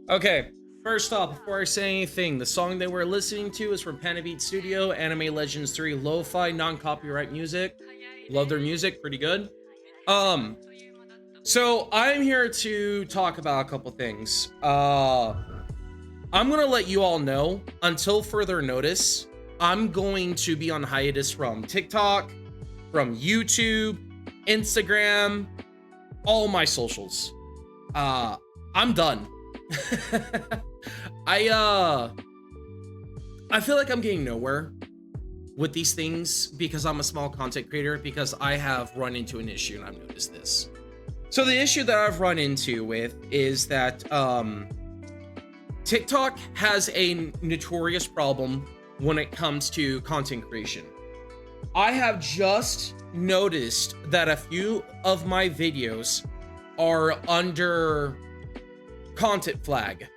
Okay, first off, before I say anything, the song that we're listening to is from Panabeat Studio, Anime Legends 3 Lo-Fi non-copyright music. Love their music, pretty good. Um, so I'm here to talk about a couple things. I'm gonna let you all know, until further notice, I'm going to be on hiatus from TikTok, from YouTube, Instagram, all my socials. Uh, I'm done. I I feel like I'm getting nowhere with these things because I'm a small content creator, because I have run into an issue and I've noticed this. So the issue that I've run into with is that TikTok has a notorious problem when it comes to content creation. I have just noticed that a few of my videos are under content flag.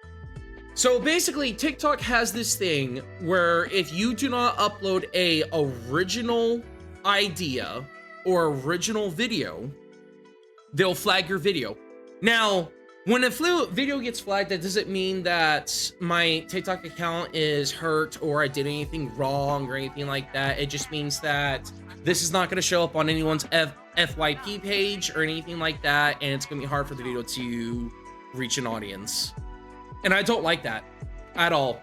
So basically, TikTok has this thing where if you do not upload a original idea or original video, they'll flag your video. Now, when a video gets flagged, that doesn't mean that my TikTok account is hurt or I did anything wrong or anything like that. It just means that this is not going to show up on anyone's FYP page or anything like that, and it's going to be hard for the video to reach an audience. And I don't like that at all.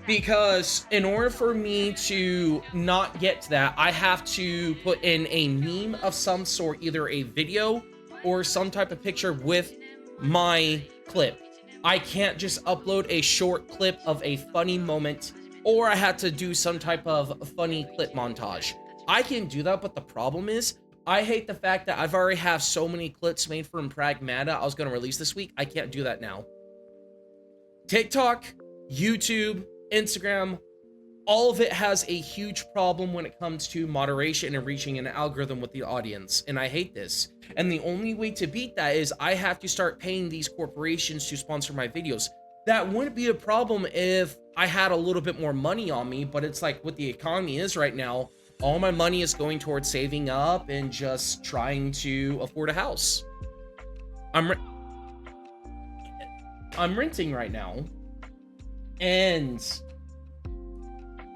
Because in order for me to not get to that, I have to put in a meme of some sort, either a video or some type of picture with my clip. I can't just upload a short clip of a funny moment, or I had to do some type of funny clip montage. I can do that, but the problem is, I hate the fact that I've already have so many clips made from Pragmata I was going to release this week. I can't do that now. TikTok, YouTube, Instagram, all of it has a huge problem when it comes to moderation and reaching an algorithm with the audience, and I hate this. And the only way to beat that is I have to start paying these corporations to sponsor my videos. That wouldn't be a problem if I had a little bit more money on me, but it's like what the economy is right now. All my money is going towards saving up and just trying to afford a house. I'm renting right now, and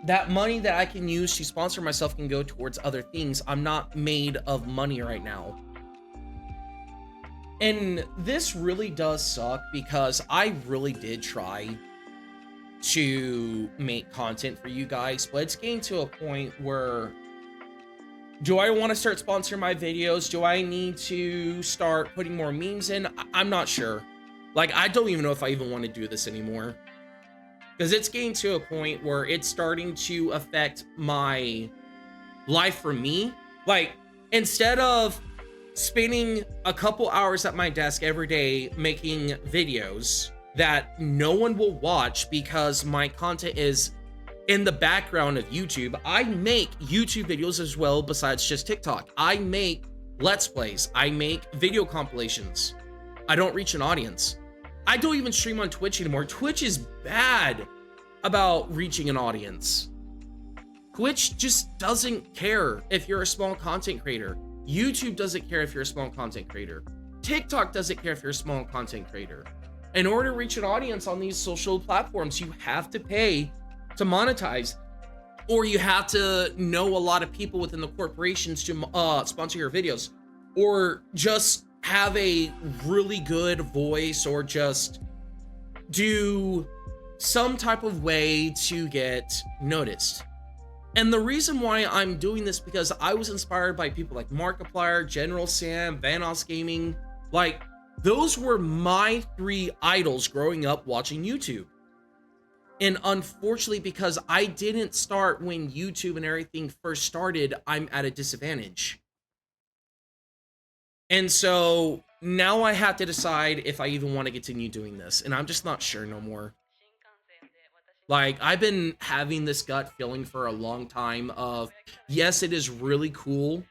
that money that I can use to sponsor myself can go towards other things. I'm not made of money right now. And this really does suck because I really did try to make content for you guys, but it's getting to a point where, do I want to start sponsoring my videos? Do I need to start putting more memes in? I'm not sure. Like, I don't even know if I even want to do this anymore, because it's getting to a point where it's starting to affect my life for me. Like, instead of spending a couple hours at my desk every day making videos that no one will watch because my content is in the background of YouTube, I make YouTube videos as well besides just TikTok. I make Let's Plays. I make video compilations. I don't reach an audience. I don't even stream on Twitch anymore. Twitch is bad about reaching an audience. Twitch just doesn't care if you're a small content creator. YouTube doesn't care if you're a small content creator. TikTok doesn't care if you're a small content creator. In order to reach an audience on these social platforms, you have to pay to monetize, or you have to know a lot of people within the corporations to sponsor your videos, or just have a really good voice, or just do some type of way to get noticed. And the reason why I'm doing this, because I was inspired by people like Markiplier, General Sam, Vanoss Gaming. Like, those were my three idols growing up watching YouTube. And unfortunately, because I didn't start when YouTube and everything first started, I'm at a disadvantage. And so now I have to decide if I even want to continue doing this. And I'm just not sure no more. Like, I've been having this gut feeling for a long time of, yes, it is really cool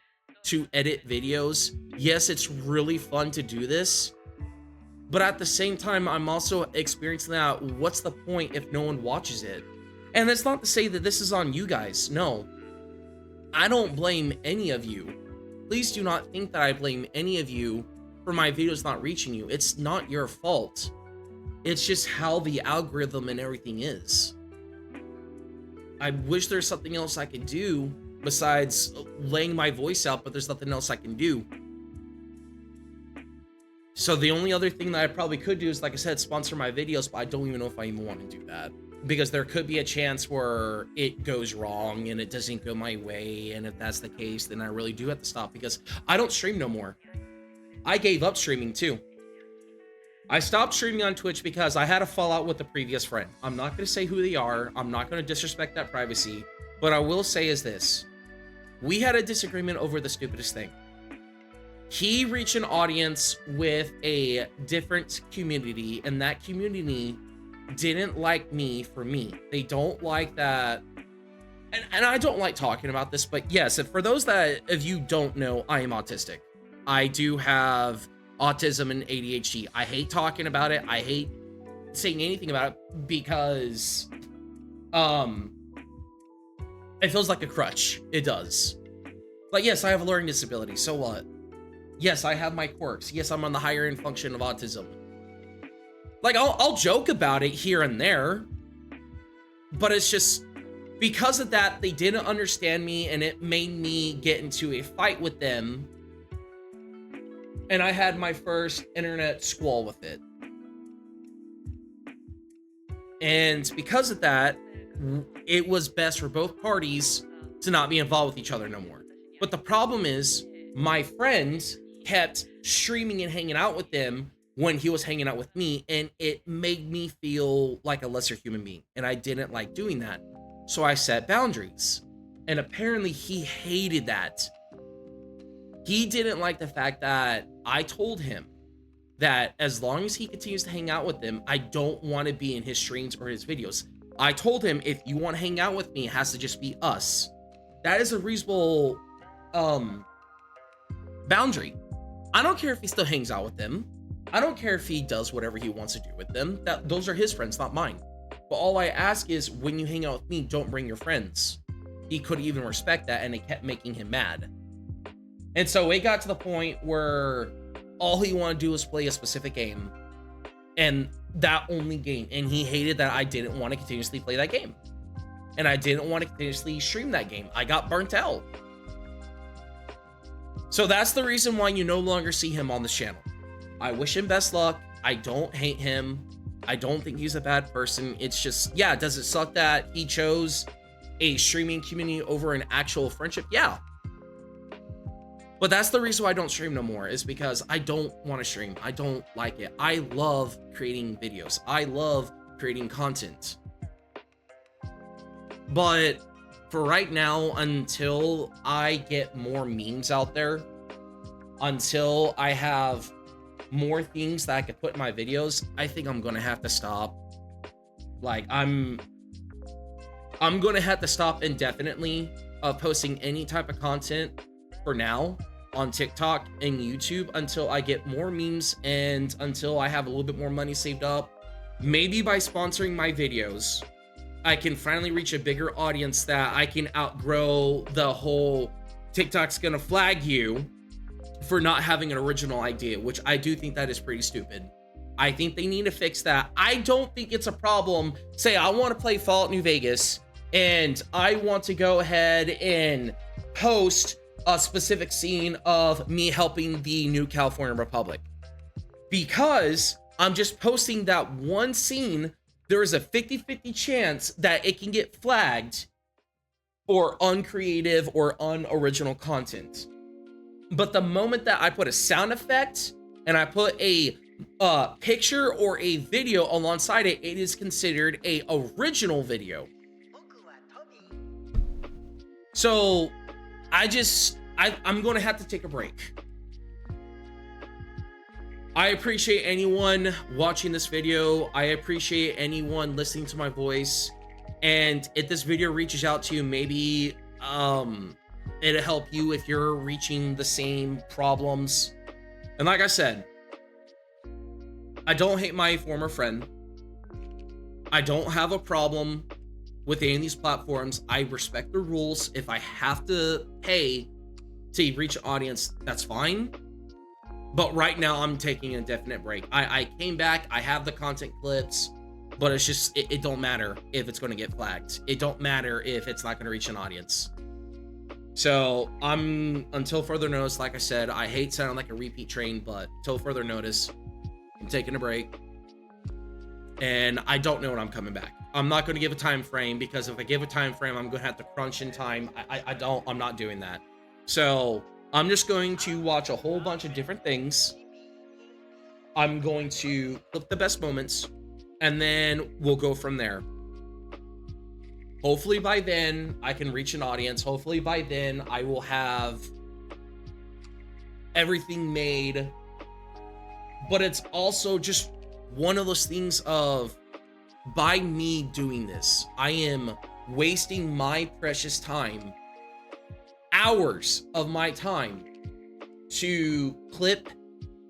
to edit videos. Yes, it's really fun to do this. But at the same time, I'm also experiencing that, what's the point if no one watches it? And that's not to say that this is on you guys. No, I don't blame any of you. Please do not think that I blame any of you for my videos not reaching you. It's not your fault. It's just how the algorithm and everything is. I wish there's something else I could do besides laying my voice out, but there's nothing else I can do. So the only other thing that I probably could do is, like I said, sponsor my videos, but I don't even know if I even want to do that. Because there could be a chance where it goes wrong and it doesn't go my way, and if that's the case, then I really do have to stop, because I don't stream no more. I gave up streaming too. I stopped streaming on Twitch because I had a fallout with a previous friend. I'm not going to say who they are. I'm not going to disrespect that privacy. But I will say is this. We had a disagreement over the stupidest thing. He reached an audience with a different community, and that community didn't like me for me. They don't like that. And I don't like talking about this, but yes, for those that of you don't know, I am autistic. I do have autism and ADHD. I hate talking about it. I hate saying anything about it because it feels like a crutch. It does. Like, yes, I have a learning disability. So what? Yes, I have my quirks. Yes, I'm on the higher end function of autism. Like, I'll joke about it here and there, but it's just because of that, they didn't understand me, and it made me get into a fight with them. And I had my first internet squall with it. And because of that, it was best for both parties to not be involved with each other no more. But the problem is, my friend kept streaming and hanging out with them when he was hanging out with me, and it made me feel like a lesser human being, and I didn't like doing that. So I set boundaries, and apparently he hated that. He didn't like the fact that I told him that as long as he continues to hang out with them, I don't want to be in his streams or his videos. I told him, if you want to hang out with me, it has to just be us. That is a reasonable boundary. I don't care if he still hangs out with them. I don't care if he does whatever he wants to do with them. Those are his friends, not mine. But all I ask is, when you hang out with me, don't bring your friends. He couldn't even respect that, and it kept making him mad. And so it got to the point where all he wanted to do was play a specific game, and that only game. And he hated that I didn't want to continuously play that game, and I didn't want to continuously stream that game. I got burnt out. So that's the reason why you no longer see him on this channel. I wish him best luck. I don't hate him. I don't think he's a bad person. It's just, yeah, does it suck that he chose a streaming community over an actual friendship? Yeah. But that's the reason why I don't stream no more, is because I don't want to stream. I don't like it. I love creating videos. I love creating content. But for right now, until I get more memes out there, until I have more things that I could put in my videos, I think I'm gonna have to stop. Like, I'm gonna have to stop indefinitely posting any type of content for now on TikTok and YouTube until I get more memes and until I have a little bit more money saved up. Maybe by sponsoring my videos, I can finally reach a bigger audience that I can outgrow the whole TikTok's gonna flag you for not having an original idea, which I do think that is pretty stupid. I think they need to fix that. I don't think it's a problem. Say I want to play Fallout New Vegas and I want to go ahead and post a specific scene of me helping the New California Republic. Because I'm just posting that one scene, there is a 50-50 chance that it can get flagged for uncreative or unoriginal content. But the moment that I put a sound effect and I put a picture or a video alongside it, it is considered a original video. So I'm going to have to take a break. I appreciate anyone watching this video. I appreciate anyone listening to my voice. And if this video reaches out to you, maybe it'll help you if you're reaching the same problems. And like I said, I don't hate my former friend. I don't have a problem with any of these platforms. I respect the rules. If I have to pay to reach an audience, that's fine. But right now, I'm taking an indefinite break. I came back. I have the content clips, but it's just, it don't matter if it's going to get flagged. It don't matter if it's not going to reach an audience. So until further notice, like I said, I hate sounding like a repeat train, but until further notice, I'm taking a break. And I don't know when I'm coming back. I'm not going to give a time frame, because if I give a time frame, I'm going to have to crunch in time. I'm not doing that. So I'm just going to watch a whole bunch of different things. I'm going to clip the best moments, and then we'll go from there. Hopefully by then I can reach an audience. Hopefully by then I will have everything made. But it's also just one of those things of, by me doing this, I am wasting my precious time, hours of my time, to clip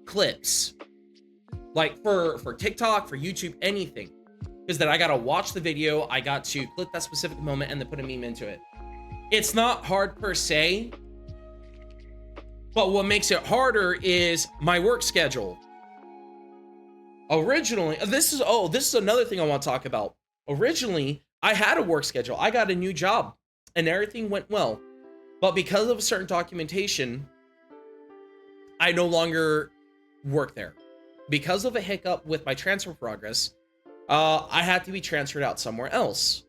clips, like for TikTok, for YouTube, anything. Is that I gotta watch the video, I got to clip that specific moment, and then put a meme into it. It's not hard per se, but what makes it harder is my work schedule. Originally, this is another thing I want to talk about. Originally, I had a work schedule. I got a new job, and everything went well. But because of a certain documentation, I no longer work there. Because of a hiccup with my transfer progress, I had to be transferred out somewhere else,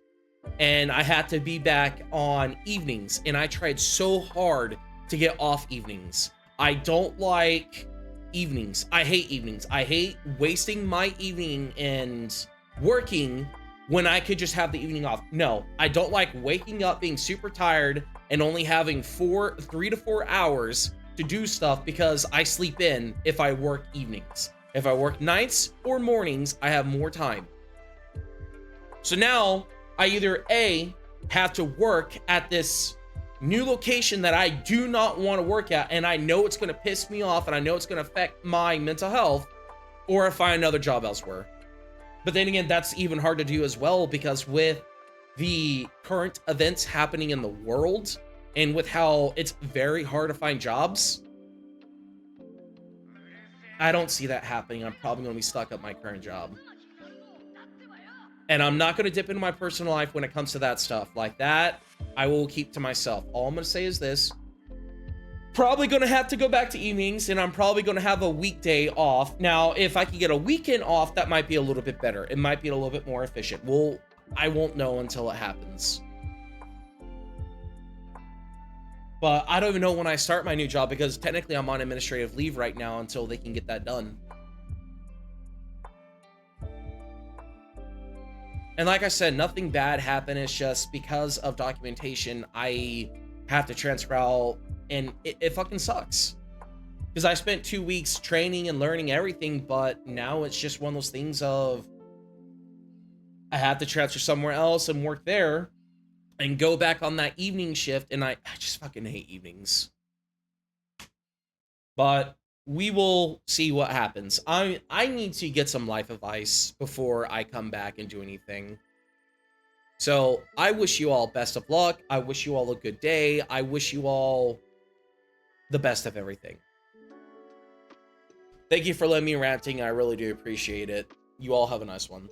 and I had to be back on evenings, and I tried so hard to get off evenings. I don't like evenings. I hate evenings. I hate wasting my evening and working when I could just have the evening off. No, I don't like waking up being super tired and only having 3 to 4 hours to do stuff, because I sleep in if I work evenings. If I work nights or mornings, I have more time. So now I either A, have to work at this new location that I do not want to work at, and I know it's going to piss me off, and I know it's going to affect my mental health, or I find another job elsewhere. But then again, that's even hard to do as well, because with the current events happening in the world, and with how it's very hard to find jobs, I don't see that happening. I'm probably going to be stuck at my current job. And I'm not going to dip into my personal life when it comes to that stuff. Like that, I will keep to myself. All I'm going to say is this. Probably going to have to go back to evenings, and I'm probably going to have a weekday off. Now, if I could get a weekend off, that might be a little bit better. It might be a little bit more efficient. I won't know until it happens. But I don't even know when I start my new job, because technically I'm on administrative leave right now until they can get that done. And like I said, nothing bad happened. It's just because of documentation, I have to transfer out, and it fucking sucks. Because I spent 2 weeks training and learning everything, but now it's just one of those things of, I have to transfer somewhere else and work there, and go back on that evening shift, and I just fucking hate evenings. But we will see what happens. I need to get some life advice before I come back and do anything. So I wish you all best of luck. I wish you all a good day. I wish you all the best of everything. Thank you for letting me ranting. I really do appreciate it. You all have a nice one.